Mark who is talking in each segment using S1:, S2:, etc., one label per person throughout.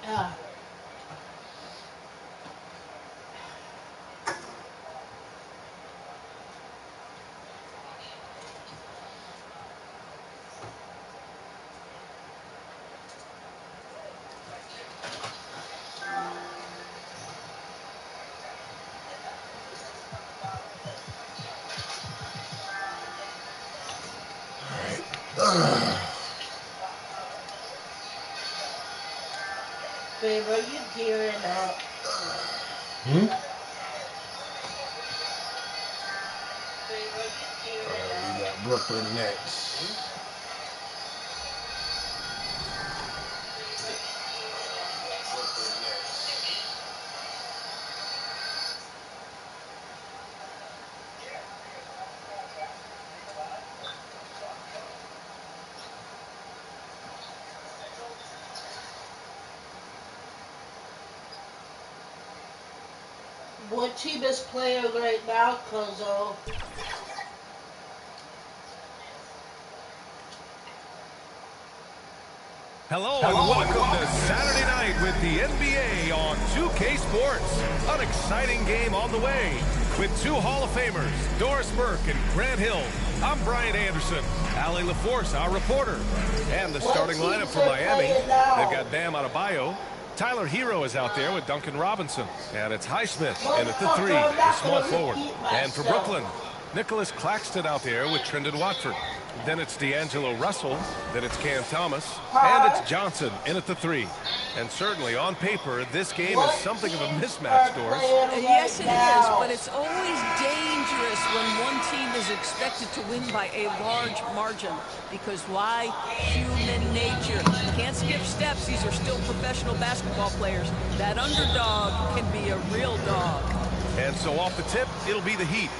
S1: Ah. Babe, are you gearing up?
S2: Hmm?
S1: Babe, are you gearing up?
S2: We got Brooklyn next.
S1: What team is playing right now, Cuzzo?
S3: Hello and welcome to Saturday night with the NBA on 2K Sports. An exciting game on the way with two Hall of Famers, Doris Burke and Grant Hill. I'm Brian Anderson, Allie LaForce, our reporter. And the starting lineup for Miami, they've got Bam Adebayo. Tyler Hero is out there with Duncan Robinson. And it's Highsmith in at the 3, the small forward. And for Brooklyn, Nicholas Claxton out there with Trendon Watford. Then it's D'Angelo Russell. Then it's Cam Thomas. And it's Johnson in at the 3. And certainly on paper, this game is something of a mismatch, Doris.
S4: Yes, it is, but it's always dangerous when one team is expected to win by a large margin. Because why? Human nature. Can't skip steps. These are still professional basketball players. That underdog can be a real dog.
S3: And so off the tip, it'll be the Heat.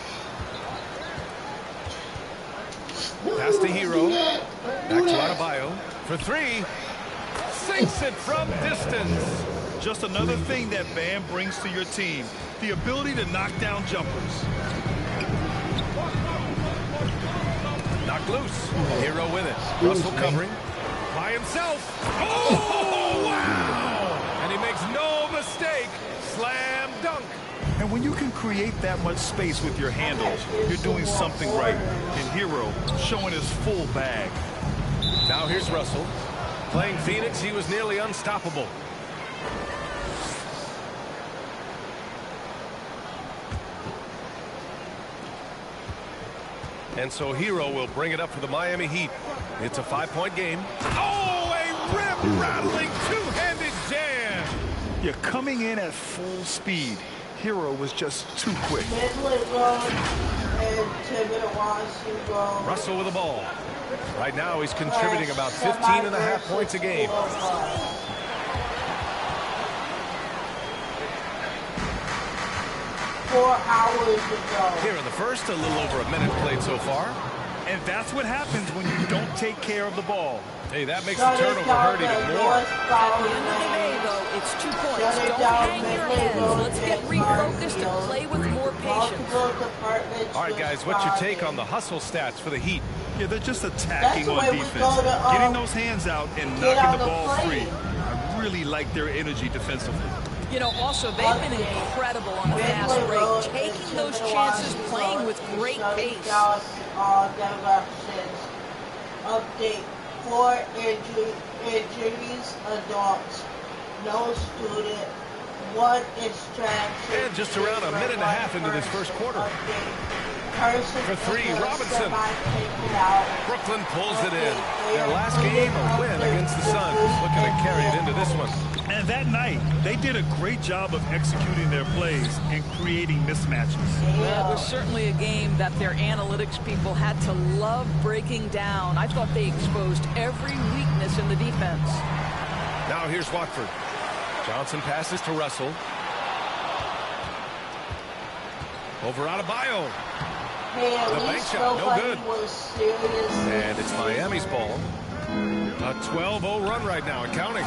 S3: Pass to Hero. Back to Adebayo for 3. Sinks it from distance.
S5: Just another thing that Bam brings to your team, the ability to knock down jumpers.
S3: Knocked loose. Hero with it. Russell covering. By himself. Oh, wow! And he makes no mistake. Slam dunk.
S5: And when you can create that much space with your handles, you're doing something right. And Hero showing his full bag.
S3: Now here's Russell. Playing Phoenix, he was nearly unstoppable. And so Hero will bring it up for the Miami Heat. It's a 5-point game. Oh, a rim-rattling two-handed jam.
S5: You're coming in at full speed. Hero was just too quick.
S3: Russell with the ball. Right now he's contributing about 15.5 points a game.
S1: 4 hours ago.
S3: Here in the first, a little over a minute played so far.
S5: And that's what happens when you don't take care of the ball.
S3: Hey, that makes the turnover hurt even more.
S4: At the end of the day, though, it's 2 points. Don't hang your heads. Let's get refocused and play with more patience.
S3: All right, guys, what's your take on the hustle stats for the Heat?
S5: Yeah, they're just attacking on defense. Getting those hands out and knocking the ball free. I really like their energy defensively.
S4: You know, also, they've been incredible on the fast break, taking those chances, playing with great pace.
S1: Update: 4 injuries, adults, no student, 1 extraction.
S3: And just around a minute and a half into this first quarter. For 3, Robinson. Brooklyn pulls it in. Their last game, a win against the Suns. Looking to carry it into this one.
S5: And that night, they did a great job of executing their plays and creating mismatches.
S4: Well, it was certainly a game that their analytics people had to love breaking down. I thought they exposed every weakness in the defense.
S3: Now here's Watford. Johnson passes to Russell. Over Adebayo. The bank shot, no good. And it's Miami's ball. A 12-0 run right now, and counting.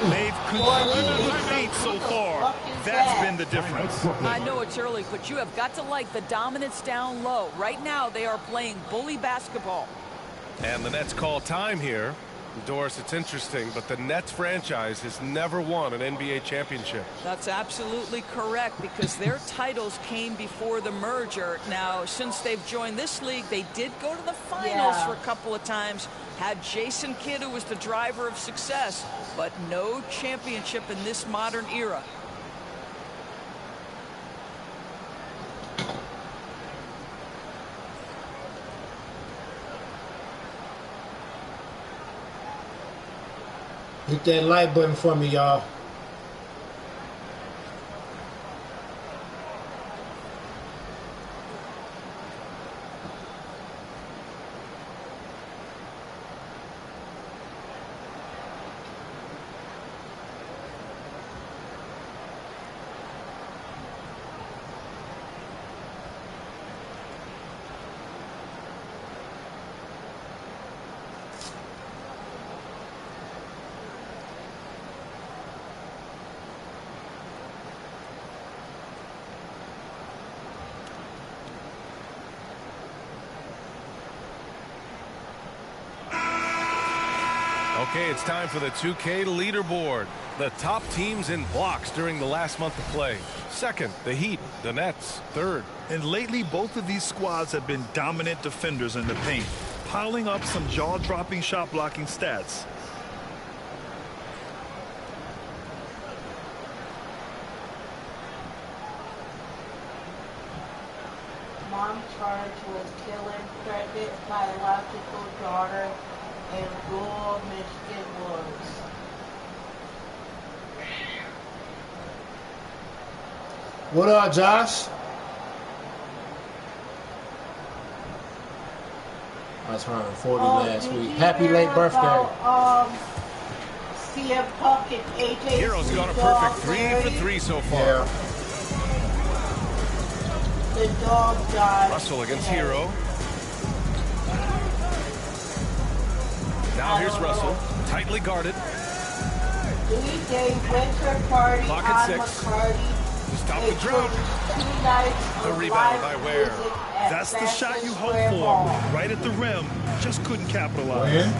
S5: They've controlled the paint so far. That's been the difference.
S4: I know it's early, but you have got to like the dominance down low. Right now, they are playing bully basketball.
S3: And the Nets call time here. Doris, it's interesting, but the Nets franchise has never won an NBA championship.
S4: That's absolutely correct, because their titles came before the merger. Now, since they've joined this league, they did go to the finals for a couple of times, had Jason Kidd, who was the driver of success, but no championship in this modern era.
S2: Hit that like button for me, y'all.
S3: Okay, it's time for the 2K leaderboard. The top teams in blocks during the last month of play. Second, the Heat, the Nets. Third.
S5: And lately, both of these squads have been dominant defenders in the paint, piling up some jaw-dropping shot-blocking stats.
S1: Mom charged with killing pregnant biological daughter in rural Michigan woods.
S2: What up, Josh? I turned 40 last week. Happy late birthday.
S1: CM Punk and AJ.
S3: Hero's got a perfect 3 for 3 so far.
S2: Yeah.
S1: The dog died.
S3: Russell against Hero. Now here's Russell, tightly guarded.
S1: 3-day winter party
S3: Clock at
S1: on
S3: 6.
S1: McCarty.
S3: Stop the drought. The rebound by Ware.
S5: That's the shot you hope for. Right at the rim. Just couldn't capitalize.
S2: Win.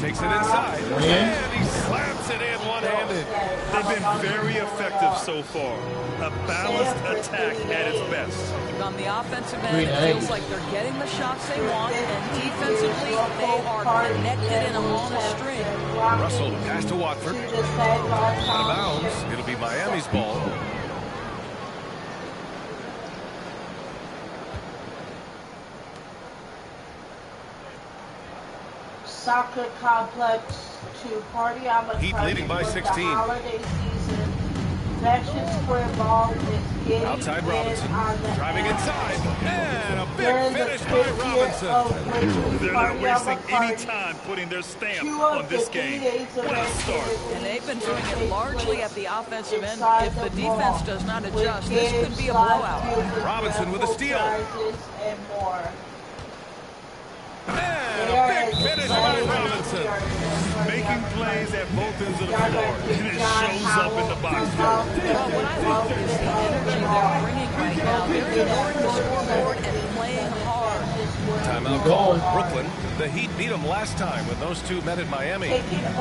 S3: Takes it inside.
S2: Win.
S3: And he slams it in one-handed.
S5: They've been very effective so far. A balanced attack at its best.
S4: On the offensive end, it feels like they're getting the shots they want, and defensively, they are connected and on a string.
S3: Russell, the pass to Watford. Out of bounds. It'll be Miami's ball.
S1: Soccer complex to party on McCarty.
S3: Heat leading by 16.
S1: The holiday season. Fashion Square Ball is getting
S3: Outside
S1: in
S3: Robinson.
S1: on the
S3: Driving
S1: end.
S3: inside. And a
S1: During
S3: big
S1: the
S3: finish by
S1: 50th
S3: Robinson.
S1: of Richmond
S5: They're not
S1: party on
S5: wasting any
S1: McCarty.
S5: time putting their stamp
S1: 2
S5: on
S1: of
S5: this
S1: the 3
S5: game.
S1: days of
S5: What a start.
S4: And they've been doing it largely at the offensive end.
S1: inside
S4: If the
S1: the
S4: defense
S1: ball.
S4: does not
S1: With
S4: adjust, this could be a
S1: game-size
S4: blowout.
S1: music,
S3: Robinson with a steal.
S1: prizes, and more.
S3: And a big finish by Robinson.
S5: Making plays at both ends of the floor, and it shows up in the box score.
S4: Well, what I love is the energy they're bringing right now. They're ignoring the scoreboard and playing hard.
S3: Timeout called. Brooklyn. The Heat beat them last time when those two met in Miami.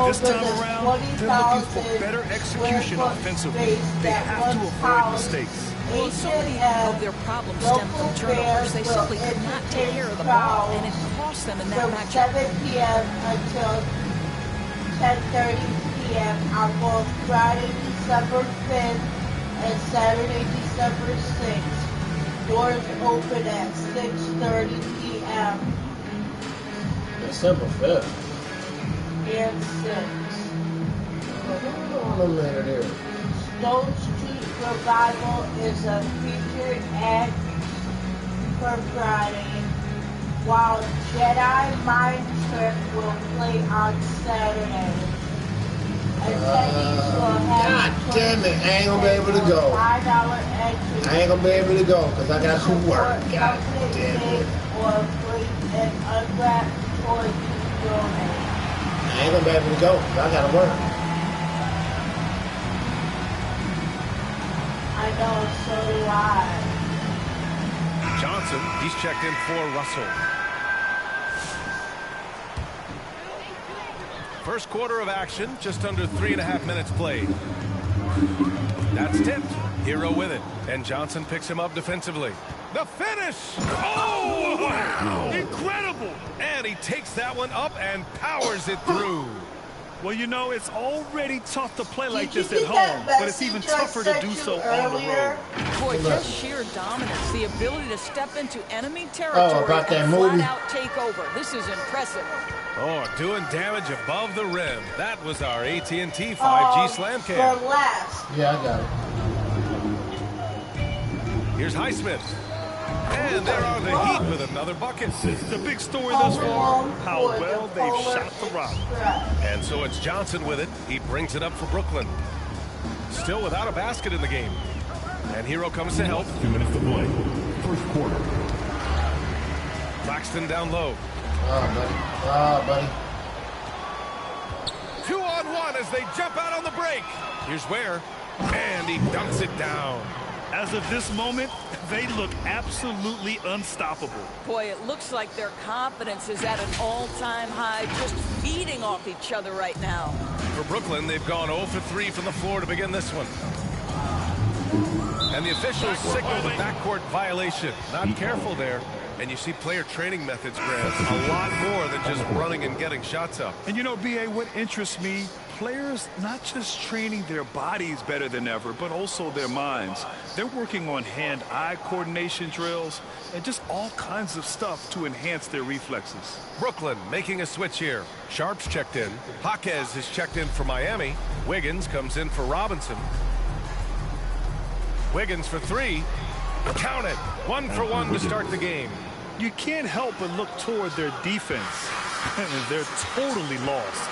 S5: This time around, they're looking for better execution offensively. They have to avoid mistakes.
S4: Well, so many of their problems stem from turnovers. They simply could not take care of the ball, and it cost them in that
S1: From
S4: matchup.
S1: 7 p.m. until 10:30 p.m. on both Friday, December 5th and Saturday, December 6th. Doors open at 6:30 p.m.
S2: December 5th.
S1: and 6th.
S2: Hold on a minute here.
S1: Stone Street Revival is a featured act for Friday, while Jedi Mind Trip will play on Saturday. Attendees will have
S2: God damn it, I ain't gonna be able to go.
S1: $5 entry.
S2: I ain't gonna be able to go because I got to work.
S1: Support
S2: God
S1: company
S2: damn it.
S1: cake or free and unwrapped toys to donate.
S2: I ain't gonna be able to go because I gotta work.
S1: I know, so do I.
S3: Johnson, he's checked in for Russell. First quarter of action, just under 3.5 minutes played. That's tipped. Hero with it. And Johnson picks him up defensively. The finish! Oh, wow! Incredible! And he takes that one up and powers it through.
S5: Well, you know, it's already tough to play like this at home, but it's even tougher to do so on the road.
S4: Boy, just sheer dominance, the ability to step into enemy territory
S2: about that
S4: and
S2: movie.
S4: flat out take over. This is impressive.
S3: Oh, doing damage above the rim. That was our AT&T 5G slam cam.
S1: For last.
S2: Yeah, I got it.
S3: Here's Highsmith. And there are the Heat with another bucket.
S5: The big story thus far, how well they've shot the rock.
S3: And so it's Johnson with it. He brings it up for Brooklyn. Still without a basket in the game. And Hero comes to help.
S6: 2 minutes to play. First quarter.
S3: Claxton down low.
S2: Buddy.
S3: 2-on-1 as they jump out on the break. Here's Ware. And he dunks it down.
S5: As of this moment, they look absolutely unstoppable.
S4: Boy, it looks like their confidence is at an all-time high, just feeding off each other right now.
S3: For Brooklyn, they've gone 0 for 3 from the floor to begin this one. And the officials signal the backcourt violation. Not careful there. And you see player training methods, Grant, a lot more than just running and getting shots up.
S5: And you know, B.A., what interests me, players not just training their bodies better than ever, but also their minds. They're working on hand-eye coordination drills and just all kinds of stuff to enhance their reflexes.
S3: Brooklyn making a switch here. Sharp's checked in. Jaquez is checked in for Miami. Wiggins comes in for Robinson. Wiggins for 3. Count it. 1 for 1 to start the game.
S5: You can't help but look toward their defense. They're totally lost.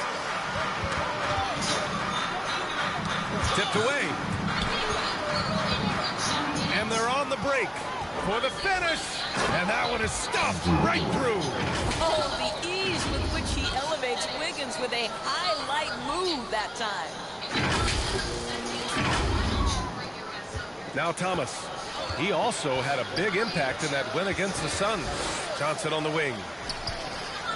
S3: Tipped away. And they're on the break for the finish. And that one is stuffed right through.
S4: Oh, the ease with which he elevates Wiggins with a highlight move that time.
S3: Now Thomas. He also had a big impact in that win against the Suns. Johnson on the wing.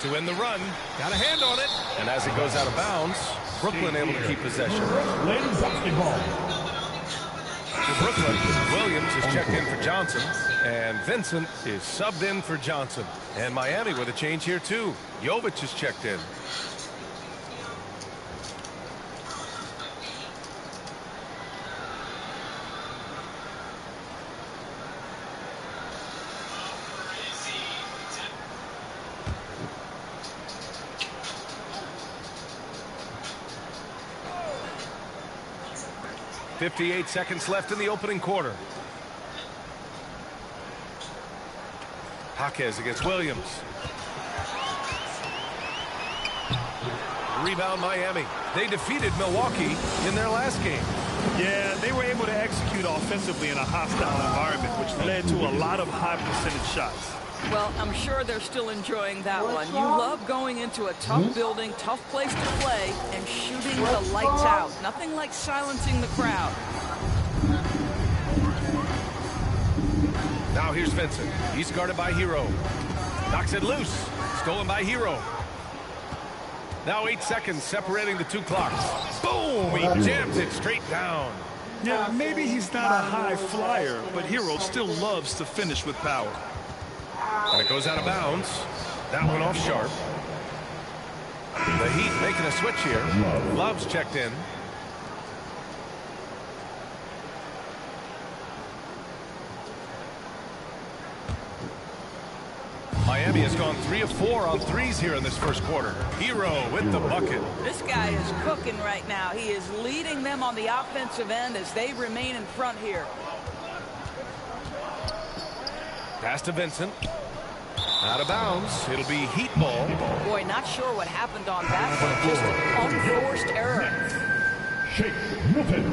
S3: To win the run. Got a hand on it. And as it goes out of bounds, Brooklyn able to keep possession.
S6: Ladies basketball.
S3: For Brooklyn, Williams is checked in for Johnson. And Vincent is subbed in for Johnson. And Miami with a change here too. Jovic is checked in. .58 seconds left in the opening quarter. Jaquez against Williams. Rebound Miami. They defeated Milwaukee in their last game.
S5: Yeah, they were able to execute offensively in a hostile environment, which led to a lot of high percentage shots.
S4: Well, I'm sure they're still enjoying that one. You love going into a tough building, tough place to play, and shooting the lights out. Nothing like silencing the crowd.
S3: Now here's Vincent. He's guarded by Hero. Knocks it loose. Stolen by Hero. Now 8 seconds separating the two clocks. Boom! He jams it straight down.
S5: Yeah, maybe he's not a high flyer, but Hero still loves to finish with power.
S3: And it goes out of bounds. That one off Sharp. The Heat making a switch here. Love's checked in. Miami has gone 3 of 4 on threes here in this first quarter. Hero with the bucket.
S4: This guy is cooking right now. He is leading them on the offensive end as they remain in front here.
S3: Pass to Vincent. Out of bounds. It'll be Heat ball.
S4: Boy, not sure what happened on that one. Just an unforced error.
S6: Shake Milton.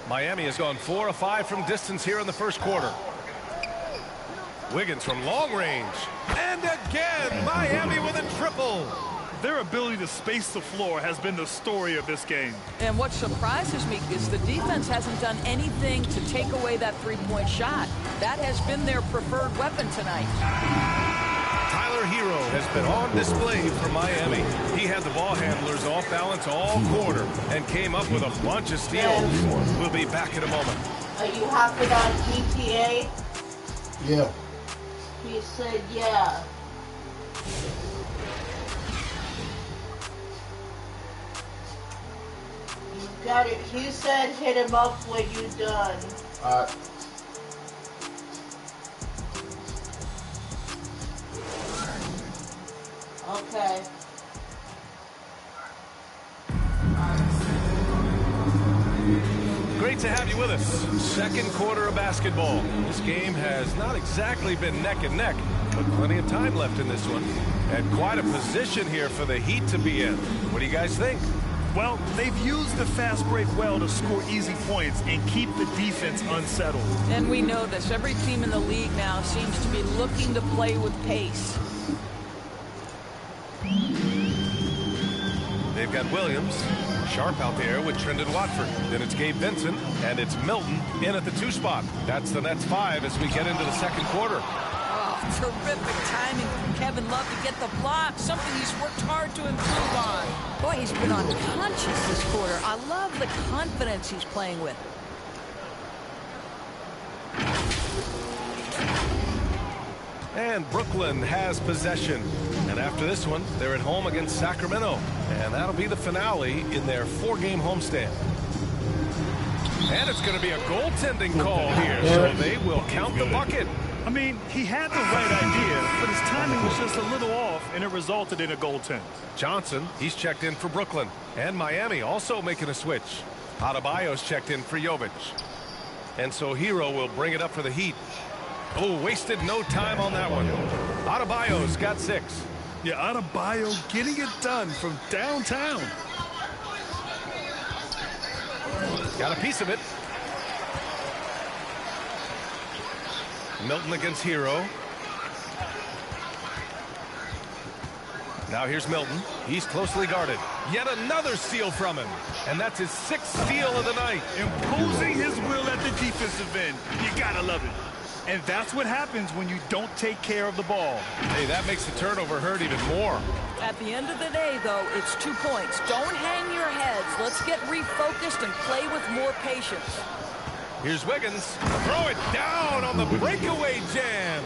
S3: Miami has gone 4 of 5 from distance here in the first quarter. Wiggins from long range. And again, Miami with a triple.
S5: Their ability to space the floor has been the story of this game.
S4: And what surprises me is the defense hasn't done anything to take away that three-point shot. That has been their preferred weapon tonight.
S3: Tyler Hero has been on display for Miami. He had the ball handlers off balance all quarter and came up with a bunch of steals. We'll be back in a moment.
S1: Are you hopping on ETA?
S2: Yeah.
S1: He said, yeah. You got it. He said hit him up when you're done. Okay.
S3: Great to have you with us. Second quarter of basketball. This game has not exactly been neck and neck, but plenty of time left in this one. And quite a position here for the Heat to be in. What do you guys think?
S5: Well, they've used the fast break well to score easy points and keep the defense unsettled.
S4: And we know this. Every team in the league now seems to be looking to play with pace.
S3: They've got Williams, Sharp out there with Trendon Watford. Then it's Gabe Vincent, and it's Milton in at the 2 spot. That's the Nets 5 as we get into the second quarter.
S4: Oh, terrific timing from Kevin Love to get the block, something he's worked hard to improve on. Boy, he's been unconscious this quarter. I love the confidence he's playing with.
S3: And Brooklyn has possession. And after this one, they're at home against Sacramento. And that'll be the finale in their 4-game homestand. And it's going to be a goaltending call here, so they will count the bucket.
S5: I mean, he had the right idea, but his timing was just a little off, and it resulted in a goaltend.
S3: Johnson, he's checked in for Brooklyn. And Miami also making a switch. Adebayo's checked in for Jovic. And so Hero will bring it up for the Heat. Oh, wasted no time on that one. Adebayo's got 6.
S5: Yeah, Adebayo getting it done from downtown.
S3: Got a piece of it. Milton against Hero. Now here's Milton. He's closely guarded. Yet another steal from him. And that's his 6th steal of the night.
S5: Imposing his will at the defensive end. You gotta love it. And that's what happens when you don't take care of the ball.
S3: Hey, that makes the turnover hurt even more.
S4: At the end of the day, though, it's 2 points. Don't hang your heads. Let's get refocused and play with more patience.
S3: Here's Wiggins. Throw it down on the breakaway jam.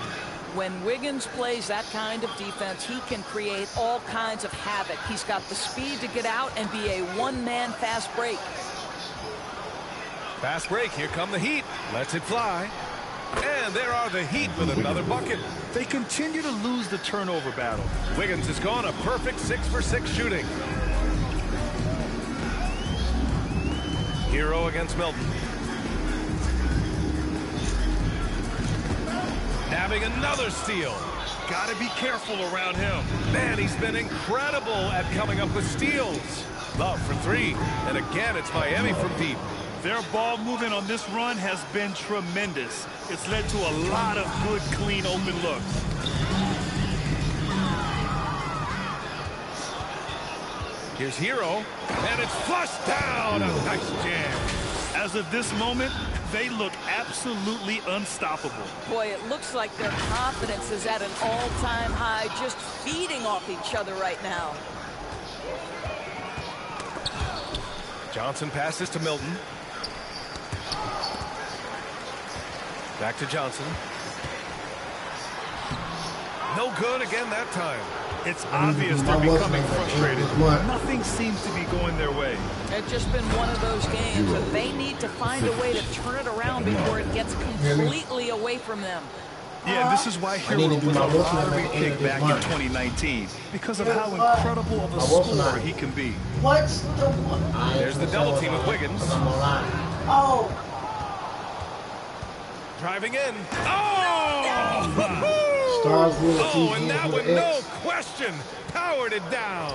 S4: When Wiggins plays that kind of defense, he can create all kinds of havoc. He's got the speed to get out and be a one-man fast break.
S3: Fast break. Here come the Heat. Lets it fly. And there are the Heat with another bucket.
S5: They continue to lose the turnover battle.
S3: Wiggins has gone a perfect 6 for 6 shooting. Hero against Milton. Nabbing another steal.
S5: Gotta be careful around him.
S3: Man, he's been incredible at coming up with steals. Love for 3. And again, it's Miami from deep.
S5: Their ball movement on this run has been tremendous. It's led to a lot of good, clean, open looks.
S3: Here's Hero, and it's flushed down. A nice jam.
S5: As of this moment, they look absolutely unstoppable.
S4: Boy, it looks like their confidence is at an all-time high, just feeding off each other right now.
S3: Johnson passes to Milton. Back to Johnson. No good again that time.
S5: It's obvious they're becoming frustrated. Nothing seems to be going their way.
S4: It's just been one of those games that they need to find a way to turn it around before it gets completely away from them.
S5: Yeah, and this is why Hero was a lottery pick back in 2019, because of how incredible of a scorer he can be.
S1: What's the one?
S3: There's the double team with Wiggins.
S1: Oh.
S3: Driving in. Oh!
S2: Oh,
S3: and that one, no question, powered it down.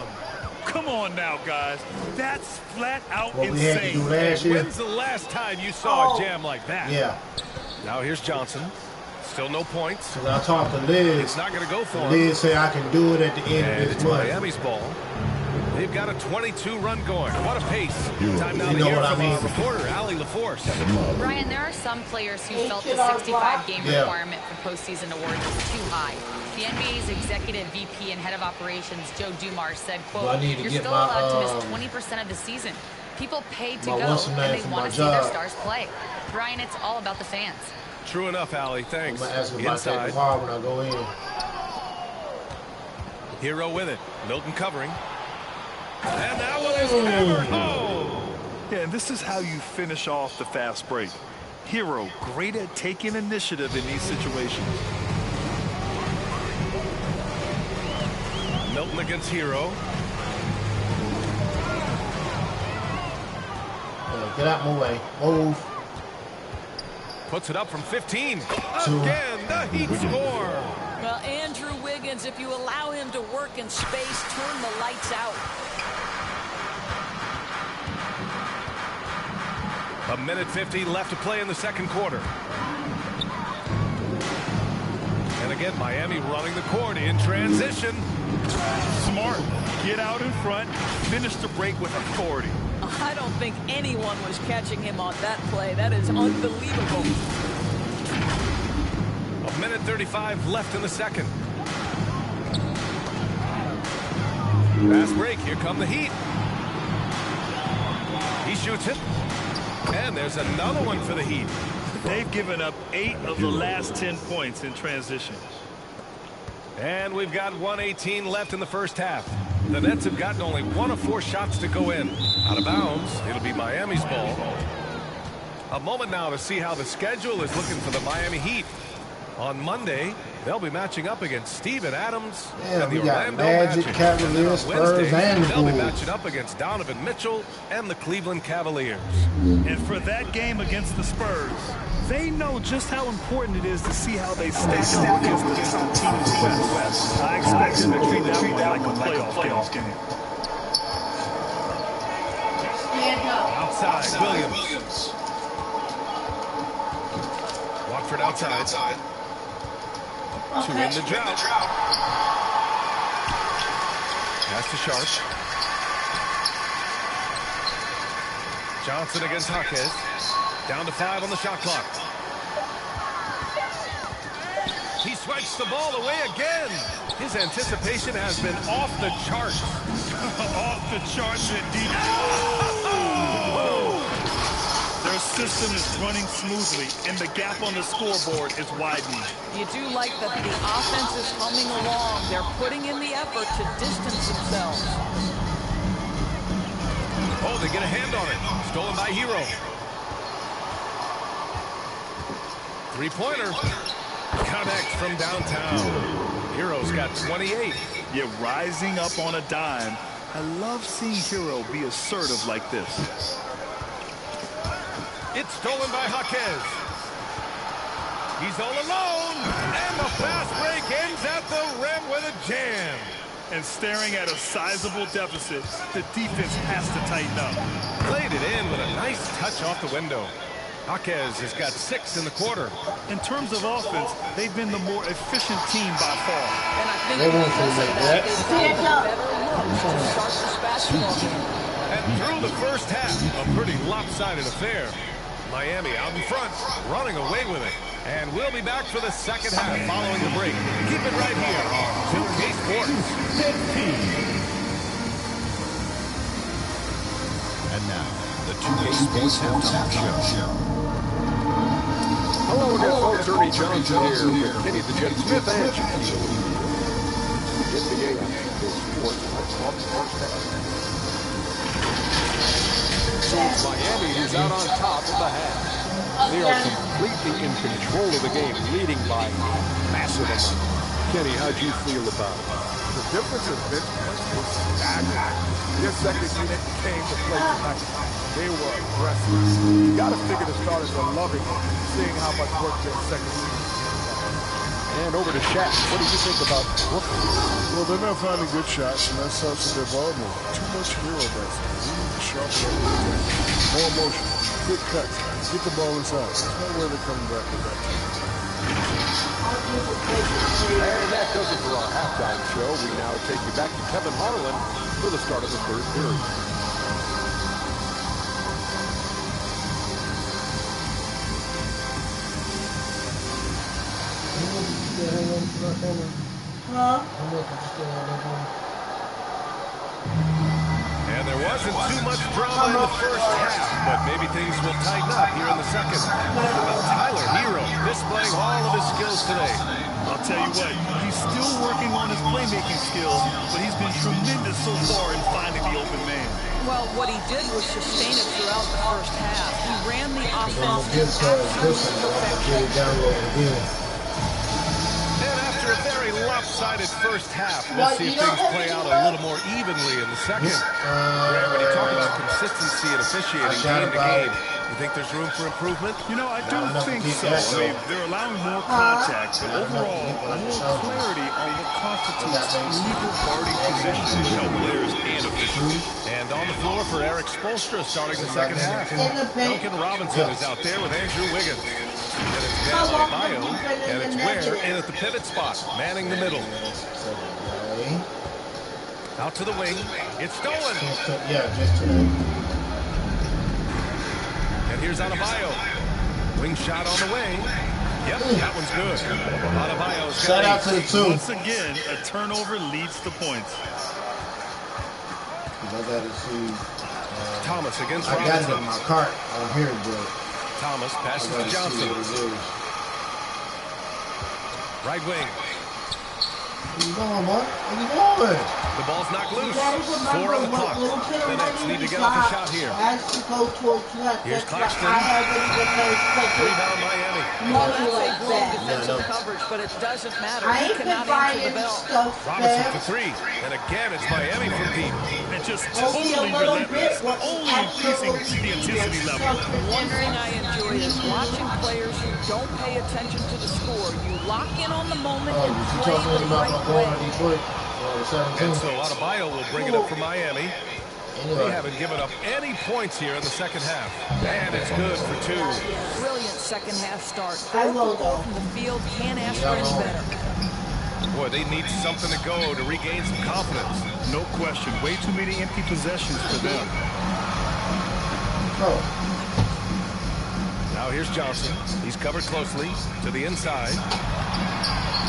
S5: Come on now, guys. That's flat out
S2: What we had to do
S5: insane.
S2: last year.
S3: When's the last time you saw a jam like that?
S2: Yeah.
S3: Now here's Johnson. Still no points.
S2: Cause I talked to Liz.
S3: It's not going to go for him.
S2: Liz say I can do it at the end
S3: And
S2: of
S3: it's
S2: this month.
S3: Miami's ball. They've got a 22-run going. What a pace. Time now
S2: You
S3: to
S2: know
S3: hear
S2: what I
S3: from
S2: mean?
S3: our reporter, Allie LaForce.
S7: Brian, there are some players who felt the 65-game requirement for postseason awards was too high. The NBA's executive VP and head of operations, Joe Dumars, said, quote, "You're still allowed to miss 20% of the season. People pay to go, and they want to see their stars play." Brian, it's all about the fans.
S3: True enough, Allie. Thanks.
S2: I'm gonna ask him about that car when I go in.
S3: Hero with it. Milton covering. And that one is hammered home.
S5: Yeah, and this is how you finish off the fast break. Hero, great at taking initiative in these situations.
S3: Milton against Hero.
S2: Get out my way. Move.
S3: Puts it up from 15. Again, the Heat score.
S4: Well, Andrew Wiggins, if you allow him to work in space, turn the lights out.
S3: A minute 50 left to play in the second quarter. And again, Miami running the court in transition.
S5: Smart. Get out in front. Finish the break with authority.
S4: I don't think anyone was catching him on that play. That is unbelievable.
S3: A minute 35 left in the second. Fast break. Here come the Heat. He shoots it. And there's another one for the Heat.
S5: They've given up 8 of the last 10 points in transition.
S3: And we've got 1:18 left in the first half. The Nets have gotten only 1 of 4 shots to go in. Out of bounds, it'll be Miami's ball. A moment now to see how the schedule is looking for the Miami Heat. On Monday, they'll be matching up against Steven Adams and the Orlando Magic.
S2: Cavaliers, Spurs, and the
S3: they'll be
S2: Bulls.
S3: matching up against Donovan Mitchell and the Cleveland Cavaliers.
S5: And for that game against the Spurs, they know just how important it is to see how they stack up against the top team in the West. I expect them to treat that one like a playoff game.
S3: Outside, Williams. Watford outside. 2 in the drought. Pass to Sharp. Johnson against Jaquez. Down to 5 on the shot clock. He swipes the ball away again. His anticipation has been off the charts.
S5: Off the charts indeed. Their system is running smoothly, and the gap on the scoreboard is widening.
S4: You do like that the offense is humming along. They're putting in the effort to distance themselves.
S3: Oh, they get a hand on it. Stolen by Hero. Three-pointer. Connects from downtown. Hero's got 28.
S5: Yeah, rising up on a dime. I love seeing Hero be assertive like this.
S3: It's stolen by Jaquez. He's all alone. And the fast break ends at the rim with a jam.
S5: And staring at a sizable deficit, the defense has to tighten up.
S3: Played it in with a nice touch off the window. Jaquez has got 6 in the quarter.
S5: In terms of offense, they've been the more efficient team by far.
S4: And I think
S2: They won't
S4: because of
S2: make
S4: that,
S2: that.
S4: they've got a better look to start this basketball game.
S3: And through the first half, a pretty lopsided affair. Miami out in front, running away with it. And we'll be back for the second half following the break. Keep it right here on 2K Sports.
S8: And now, the 2K Sports Halftime Show.
S9: Hello again, folks. Ernie Johnson here with Kenny the Jet Smith and Shaquille. NBA 2K Sports. On the first half. Miami is out on top of the half. They are completely in control of the game, leading by massive amount. Kenny, how'd you feel about it?
S10: The difference in bench points was staggering. Their second unit came to play tonight. They were aggressive. You got to figure the starters are loving seeing how much work their second unit.
S9: And over to Shaq. What do you think about Brooklyn?
S11: Well, they're not finding good shots, and that starts with their ball movement. Too much hero basketball. We need to sharpen up the game. More motion, quick cuts, get the ball inside. There's no way they're coming back with that.
S9: And that does it for our halftime show. We now take you back to Kevin Harlan for the start of the third period.
S3: And there wasn't too much drama in the first half, but maybe things will tighten up here in the second. Tyler Hero displaying all of his skills today.
S5: I'll tell you what, he's still working on his playmaking skills, but he's been tremendous so far in finding the open man.
S4: Well, what he did was sustain it throughout the first half. He ran the offense to
S2: again.
S3: And after a very lopsided first half, we'll see if things play out a little more evenly in the second. Grant, when you talk about consistency and officiating game to game, you think there's room for improvement?
S5: You know, I do think so. I mean, they're allowing more contact, but overall, more clarity on what constitutes legal party position to help players and officials.
S3: And on the floor for Eric Spoelstra starting the second half. Duncan Robinson is out there with Andrew Wiggins. And it's down to Bio, and it's Ware in at the pivot spot, manning the middle. Out to the wing. It's stolen. And here's Adebayo. Wing shot on the way. Yep, that one's good. Adebayo's got
S2: shout out to the two.
S5: Once again, a turnover leads to points.
S2: I gotta see.
S3: Thomas against
S2: I
S3: Robinson.
S2: got it in my cart on here, but
S3: Thomas passes to Johnson. Right wing.
S2: Where you going, man? Where you going?
S3: The ball's knocked loose. 4 on the clock. The Nets need to get off a shot here. Here's Claxton. Rebound Miami.
S4: Well, that's a good defensive coverage, but it doesn't matter. He cannot answer the bell.
S3: Robinson for 3. And again, it's Miami from deep.
S5: And just totally relentless, only increasing the intensity level.
S4: One thing I enjoy is watching players who don't pay attention to the score. You lock in on the moment and play the right way.
S3: And so Adebayo will bring it up for Miami. They haven't given up any points here in the second half. And it's good for 2.
S4: Brilliant second half start. 4 from the field. Can't ask for any better.
S3: Boy, they need something to go to regain some confidence.
S5: No question. Way too many empty possessions for them.
S3: Now here's Johnson. He's covered closely to the inside.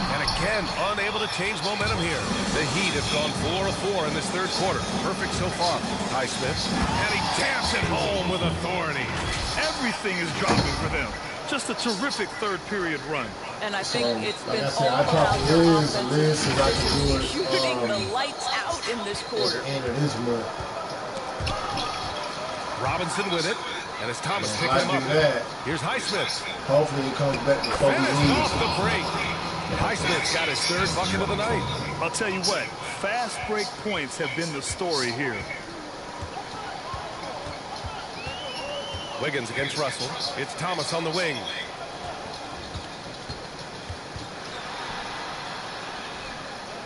S3: And again, unable to change momentum here. The Heat have gone 4 of 4 in this third quarter. Perfect so far. Highsmith. And he taps it home with authority.
S5: Everything is dropping for them. Just a terrific third period run.
S4: And I think it's been
S2: I
S4: all
S2: talked
S4: about
S2: to
S4: the
S2: Liz
S4: offense.
S2: so I can do it.
S4: Shooting the lights out in this quarter.
S2: End of this month.
S3: Robinson with it. And as Thomas picking him up. Here's Highsmith.
S2: Hopefully he comes back before we
S3: Finished
S2: leave.
S3: off the break. Highsmith's got his 3rd bucket of the night.
S5: I'll tell you what, fast break points have been the story here.
S3: Wiggins against Russell. It's Thomas on the wing.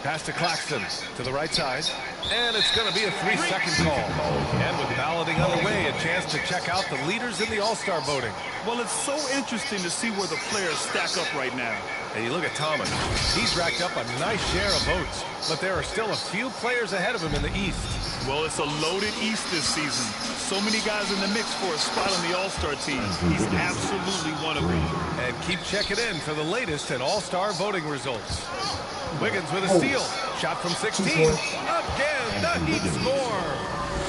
S3: Pass to Claxton to the right side. And it's going to be a 3-second call. And with balloting underway, a chance to check out the leaders in the All-Star voting.
S5: Well, it's so interesting to see where the players stack up right now.
S3: And you look at Thomas. He's racked up a nice share of votes. But there are still a few players ahead of him in the East.
S5: Well, it's a loaded East this season. So many guys in the mix for a spot on the All-Star team. He's absolutely one of them.
S3: And keep checking in for the latest in All-Star voting results. Wiggins with a steal. Shot from 16. Again, the Heat score.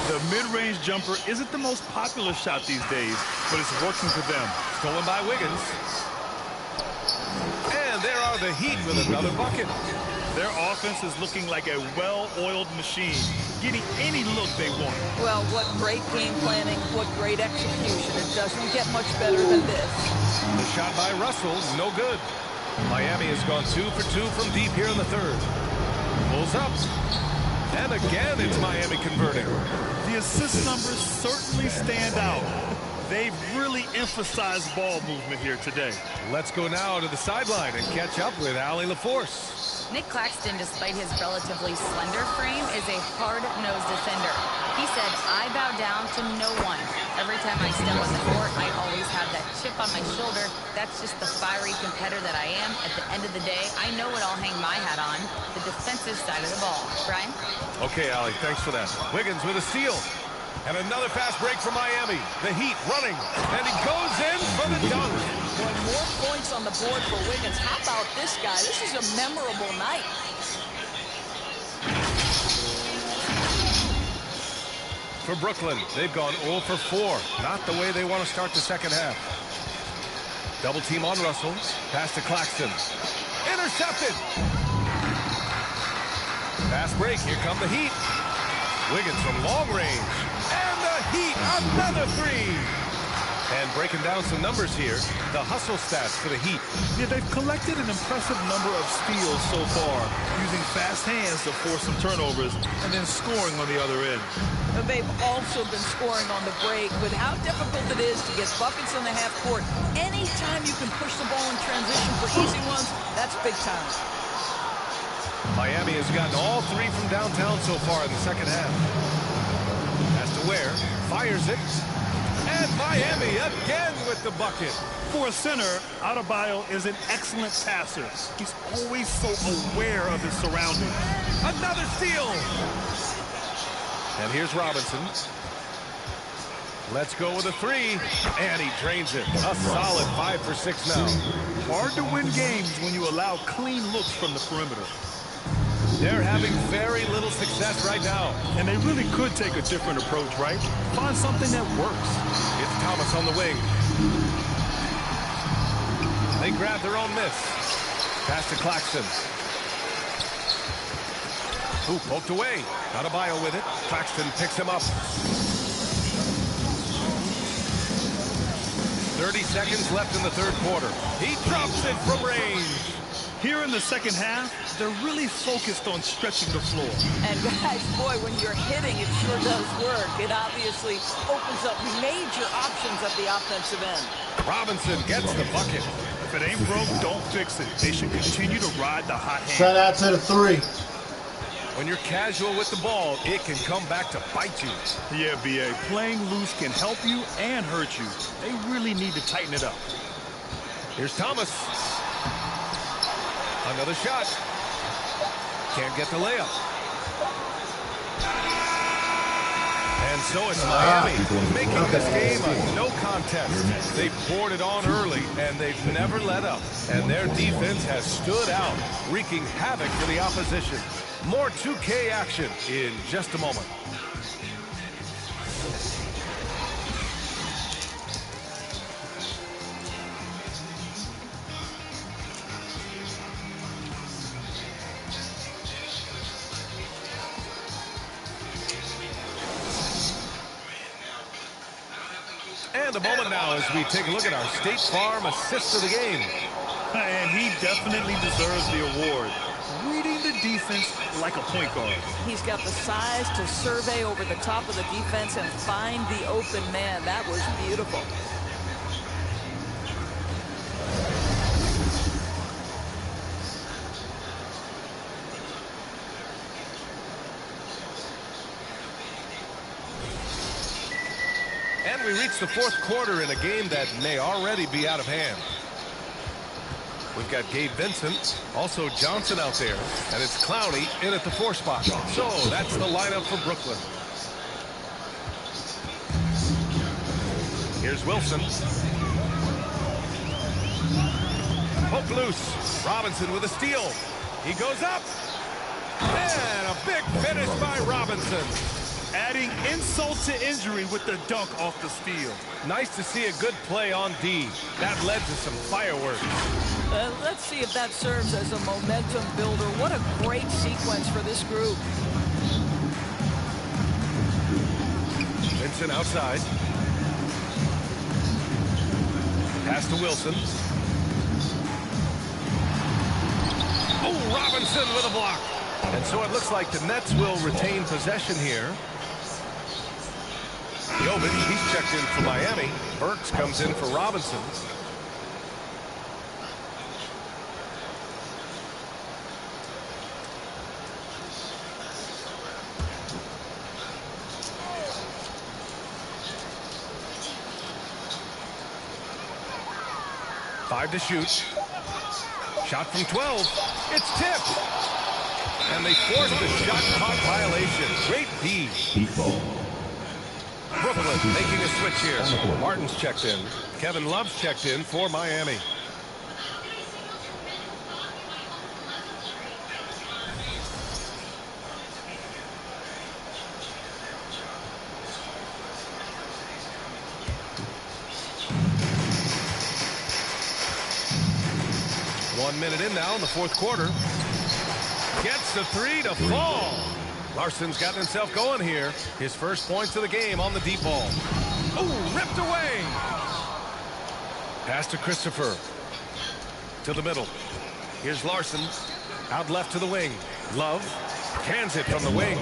S5: The mid-range jumper isn't the most popular shot these days, but it's working for them.
S3: Stolen by Wiggins. And there are the Heat with another bucket.
S5: Their offense is looking like a well-oiled machine, getting any look they want.
S4: Well, what great game planning, what great execution. It doesn't get much better than this.
S3: The shot by Russell, no good. Miami has gone 2 for 2 from deep here in the third. Pulls up. And again, it's Miami converting.
S5: The assist numbers certainly stand out. They've really emphasized ball movement here today.
S3: Let's go now to the sideline and catch up with Allie LaForce.
S7: Nick Claxton, despite his relatively slender frame, is a hard-nosed defender. He said, "I bow down to no one. Every time I step on the court, I always have that chip on my shoulder. That's just the fiery competitor that I am. At the end of the day, I know what I'll hang my hat on, the defensive side of the ball. Brian?
S3: Okay, Allie, thanks for that. Wiggins with a steal. And another fast break for Miami. The Heat running. And he goes in for the dunk.
S4: Well, more points on the board for Wiggins. How about this guy? This is a memorable night.
S3: For Brooklyn, they've gone 0 for 4. Not the way they want to start the second half. Double team on Russell. Pass to Claxton. Intercepted. Fast break. Here come the Heat. Wiggins from long range. And the Heat, another three. And breaking down some numbers here, the hustle stats for the Heat.
S5: Yeah, they've collected an impressive number of steals so far, using fast hands to force some turnovers and then scoring on the other end.
S4: They've also been scoring on the break. With how difficult it is to get buckets in the half court, anytime you can push the ball in transition for easy ones, that's big time.
S3: Miami has gotten all three from downtown so far in the second half. Has to Ware, fires it. And Miami again with the bucket.
S5: For a center, Adebayo is an excellent passer. He's always so aware of his surroundings.
S3: Another steal. And here's Robinson. Let's go with a three. And he drains it. A solid 5 for 6 now.
S5: Hard to win games when you allow clean looks from the perimeter.
S3: They're having very little success right now.
S5: And they really could take a different approach, right? Find something that works.
S3: It's Thomas on the wing. They grab their own miss. Pass to Claxton. Who poked away. Adebayo with it. Claxton picks him up. 30 seconds left in the third quarter. He drops it from range.
S5: Here in the second half, they're really focused on stretching the floor.
S4: And guys, boy, when you're hitting, it sure does work. It obviously opens up major options at the offensive end.
S3: Robinson gets the bucket.
S5: If it ain't broke, don't fix it. They should continue to ride the hot hand.
S2: Shout out to the three.
S3: When you're casual with the ball, it can come back to bite you.
S5: Yeah, B.A., playing loose can help you and hurt you. They really need to tighten it up.
S3: Here's Thomas. Another shot. Can't get the layup. And so it's Miami making this game a no contest. They've poured it on early, and they've never let up. And their defense has stood out, wreaking havoc for the opposition. More 2K action in just a moment. And a moment now as we take a look at our State Farm assist of the game.
S5: And he definitely deserves the award. Reading the defense like a point guard.
S4: He's got the size to survey over the top of the defense and find the open man. That was beautiful.
S3: And we reach the fourth quarter in a game that may already be out of hand. We've got Gabe Vincent, also Johnson out there, and it's Clowney in at the 4 spot. So that's the lineup for Brooklyn. Here's Wilson. Poke loose. Robinson with a steal. He goes up. And a big finish by Robinson.
S5: Adding insult to injury with the dunk off the steal.
S3: Nice to see a good play on D. That led to some fireworks.
S4: Let's see if that serves as a momentum builder. What a great sequence for this group.
S3: Vincent outside. Pass to Wilson. Oh, Robinson with a block. And so it looks like the Nets will retain possession here. Jovic, he's checked in for Miami. Burks comes in for Robinson. 5 to shoot. Shot from 12. It's tipped. And they force the shot clock violation. Great D. Brooklyn making a switch here. Martin's checked in. Kevin Love's checked in for Miami. One minute in now in the fourth quarter. Gets the three to fall. Larson's gotten himself going here. His first points of the game on the deep ball. Oh, ripped away. Pass to Christopher. To the middle. Here's Larson. Out left to the wing. Love cans it from the wing.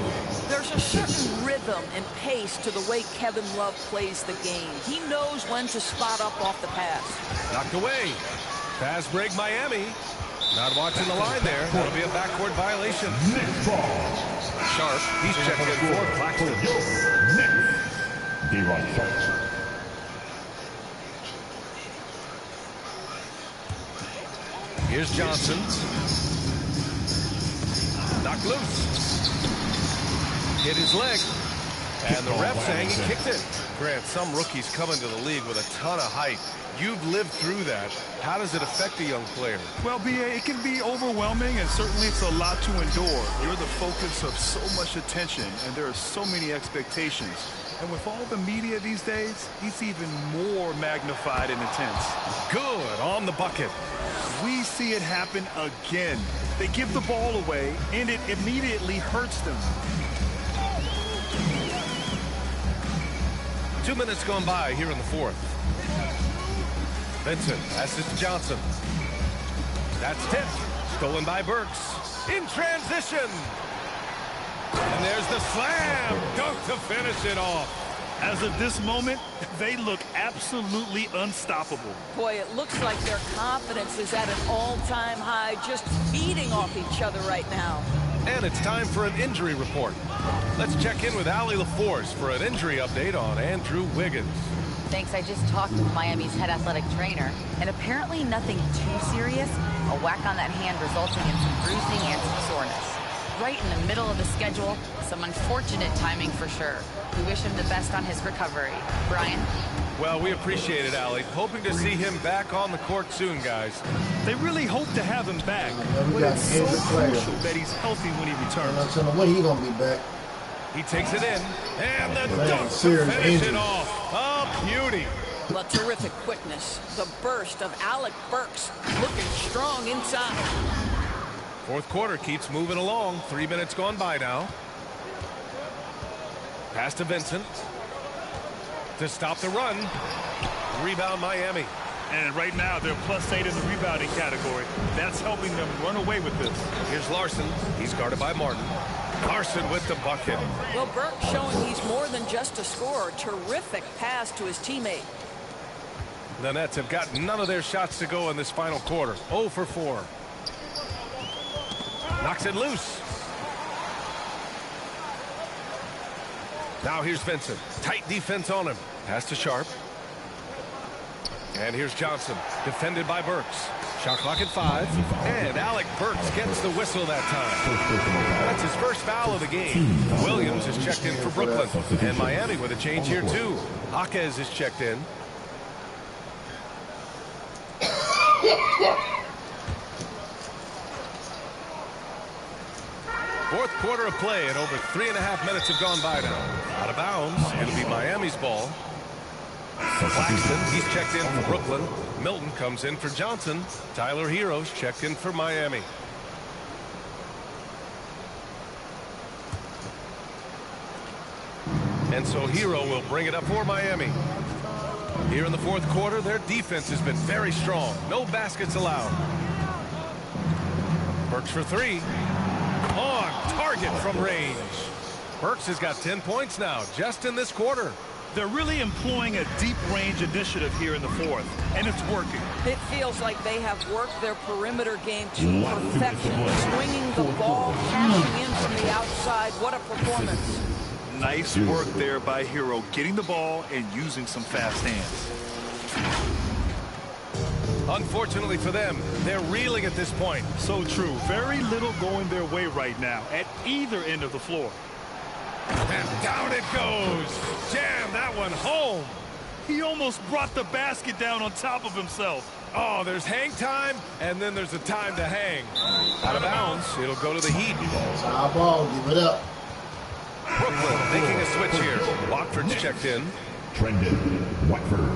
S4: There's a certain rhythm and pace to the way Kevin Love plays the game. He knows when to spot up off the pass.
S3: Knocked away. Pass break Miami. Not watching the line there. That'll be a backcourt violation. Sharp. He's checking in for Claxton. Here's Johnson. Knocked loose. Hit his leg. And the ref saying he kicked it. Grant, some rookies come into the league with a ton of height. You've lived through that. How does it affect a young player?
S5: Well, B.A., it can be overwhelming, and certainly it's a lot to endure. You're the focus of so much attention, and there are so many expectations. And with all the media these days, it's even more magnified and intense.
S3: Good on the bucket.
S5: We see it happen again. They give the ball away, and it immediately hurts them.
S3: 2 minutes gone by here in the fourth. Vincent passes to Johnson. That's tipped. Stolen by Burks. In transition. And there's the slam. Dunk to finish it off.
S5: As of this moment, they look absolutely unstoppable.
S4: Boy, it looks like their confidence is at an all-time high, just feeding off each other right now.
S3: And it's time for an injury report. Let's check in with Allie LaForce for an injury update on Andrew Wiggins.
S7: Thanks. I just talked with Miami's head athletic trainer, and apparently nothing too serious. A whack on that hand resulting in some bruising and some soreness. Right in the middle of the schedule, some unfortunate timing for sure. We wish him the best on his recovery. Brian?
S3: Well, we appreciate it, Allie. Hoping to see him back on the court soon, guys.
S5: They really hope to have him back, but it's so crucial that he's healthy when he returns.
S2: I'm telling you when he's going to be back.
S3: He takes it in, and the dunk to finish it off. A beauty.
S4: Well, terrific quickness. The burst of Alec Burks, looking strong inside.
S3: Fourth quarter keeps moving along. 3 minutes gone by now. Pass to Vincent. To stop the run. Rebound Miami.
S5: And right now, they're +8 in the rebounding category. That's helping them run away with this.
S3: Here's Larson. He's guarded by Martin. Larson with the bucket.
S4: Well, Burke showing he's more than just a scorer. Terrific pass to his teammate.
S3: The Nets have got none of their shots to go in this final quarter. 0 for 4. Knocks it loose. Now here's Vincent. Tight defense on him. Pass to Sharp. And here's Johnson. Defended by Burks. Shot clock at 5. And Alec Burks gets the whistle that time. That's his first foul of the game. Williams is checked in for Brooklyn. And Miami with a change here too. Jaquez is checked in. Fourth quarter of play, and over 3.5 minutes have gone by now. Out of bounds. It'll be Miami's ball. Claxton, he's checked in for Brooklyn. Milton comes in for Johnson. Tyler Hero's checked in for Miami. And so Hero will bring it up for Miami. Here in the fourth quarter, their defense has been very strong. No baskets allowed. Burks for 3. On target from range. Burks has got 10 points now, just in this quarter.
S5: They're really employing a deep range initiative here in the fourth, and it's working.
S4: It feels like they have worked their perimeter game to perfection. Swinging the ball, cashing in from the outside. What a performance.
S5: Nice work there by Hero, getting the ball and using some fast hands.
S3: Unfortunately for them, they're reeling at this point.
S5: So true. Very little going their way right now at either end of the floor.
S3: And down it goes. Jam that one home.
S5: He almost brought the basket down on top of himself.
S3: Oh, there's hang time, and then there's a time to hang. Out of bounds, it'll go to the Heat.
S2: Foul ball, give it up.
S3: Brooklyn making a switch here. Watford's checked in.
S6: Trendon Watford.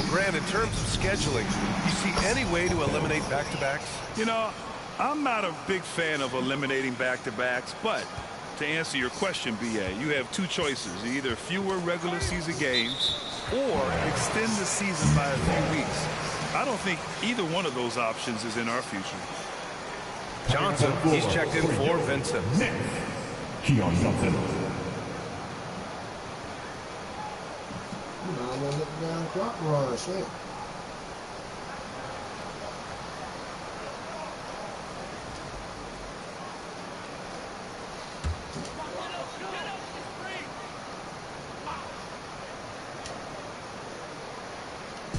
S3: Grant, in terms of scheduling, you see any way to eliminate back-to-backs?
S5: You know, I'm not a big fan of eliminating back-to-backs, but to answer your question, BA, you have two choices. Either fewer regular season games or extend the season by a few weeks. I don't think either one of those options is in our future.
S3: Johnson, he's checked in for Vincent.
S6: Keon Johnson.
S2: I'm gonna look down clock run, shit.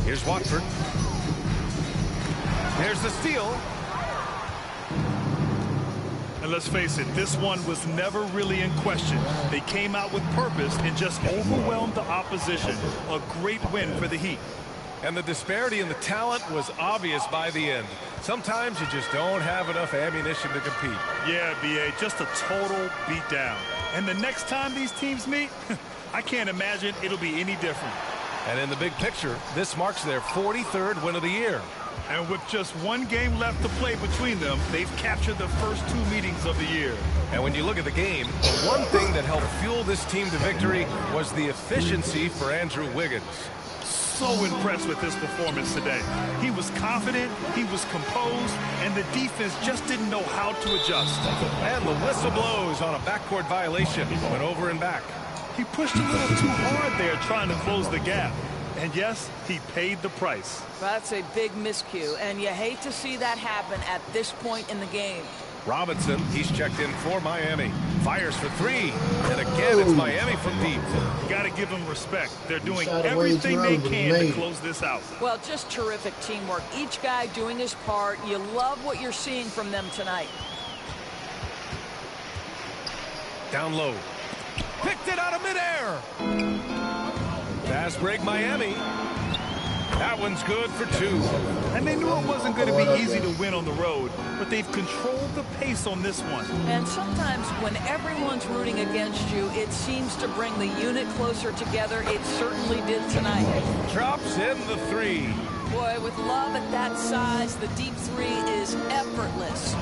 S3: Here's Watford. There's the steal.
S5: And let's face it, this one was never really in question. They came out with purpose and just overwhelmed the opposition. A great win for the Heat.
S3: And the disparity in the talent was obvious by the end. Sometimes you just don't have enough ammunition to compete.
S5: Yeah, BA, just a total beatdown. And the next time these teams meet, I can't imagine it'll be any different.
S3: And in the big picture, this marks their 43rd win of the year.
S5: And with just one game left to play between them, they've captured the first two meetings of the year.
S3: And when you look at the game, the one thing that helped fuel this team to victory was the efficiency for Andrew Wiggins.
S5: So impressed with his performance today. He was confident, he was composed, and the defense just didn't know how to adjust.
S3: And the whistle blows on a backcourt violation. Went over and back.
S5: He pushed a little too hard there trying to close the gap. And yes, he paid the price.
S4: That's a big miscue, and you hate to see that happen at this point in the game.
S3: Robinson, he's checked in for Miami. Fires for three. And again, it's Miami from deep.
S5: You got to give them respect. They're doing everything they can to close this out.
S4: Well, just terrific teamwork. Each guy doing his part. You love what you're seeing from them tonight.
S3: Down low. Picked it out of midair. Fast break, Miami. That one's good for two.
S5: And they knew it wasn't going to be easy to win on the road, but they've controlled the pace on this one.
S4: And sometimes when everyone's rooting against you, it seems to bring the unit closer together. It certainly did tonight.
S3: Drops in the three.
S4: Boy, with Love at that size, the deep three is effortless.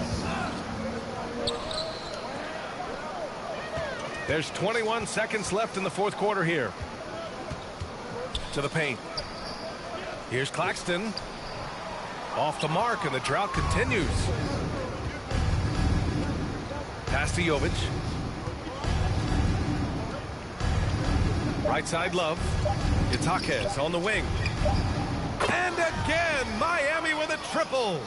S3: There's 21 seconds left in the fourth quarter here. To the paint. Here's Claxton. Off the mark, and the drought continues. Pass to Jovic. Right side, Love. Itaquez on the wing. And again, Miami with a triple.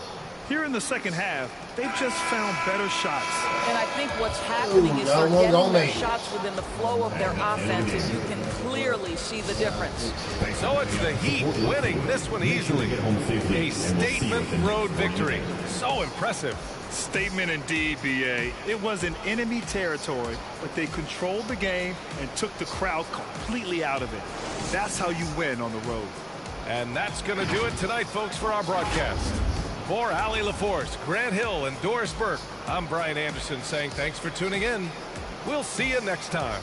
S5: Here in the second half, they've just found better shots.
S4: And I think what's happening is they're getting their shots within the flow of their offense, and you can clearly see the difference.
S3: So it's the Heat winning this one easily. A statement road victory. So impressive.
S5: Statement indeed, BA. It was in enemy territory, but they controlled the game and took the crowd completely out of it. That's how you win on the road.
S3: And that's going to do it tonight, folks, for our broadcast. For Allie LaForce, Grant Hill, and Doris Burke, I'm Brian Anderson saying thanks for tuning in. We'll see you next time.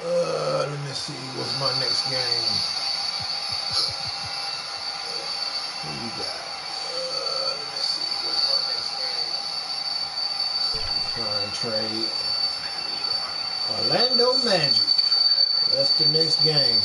S2: Let me see, what's my next game? Who you got? Let me see, what's my next game? Try and trade Orlando Magic. That's the next game.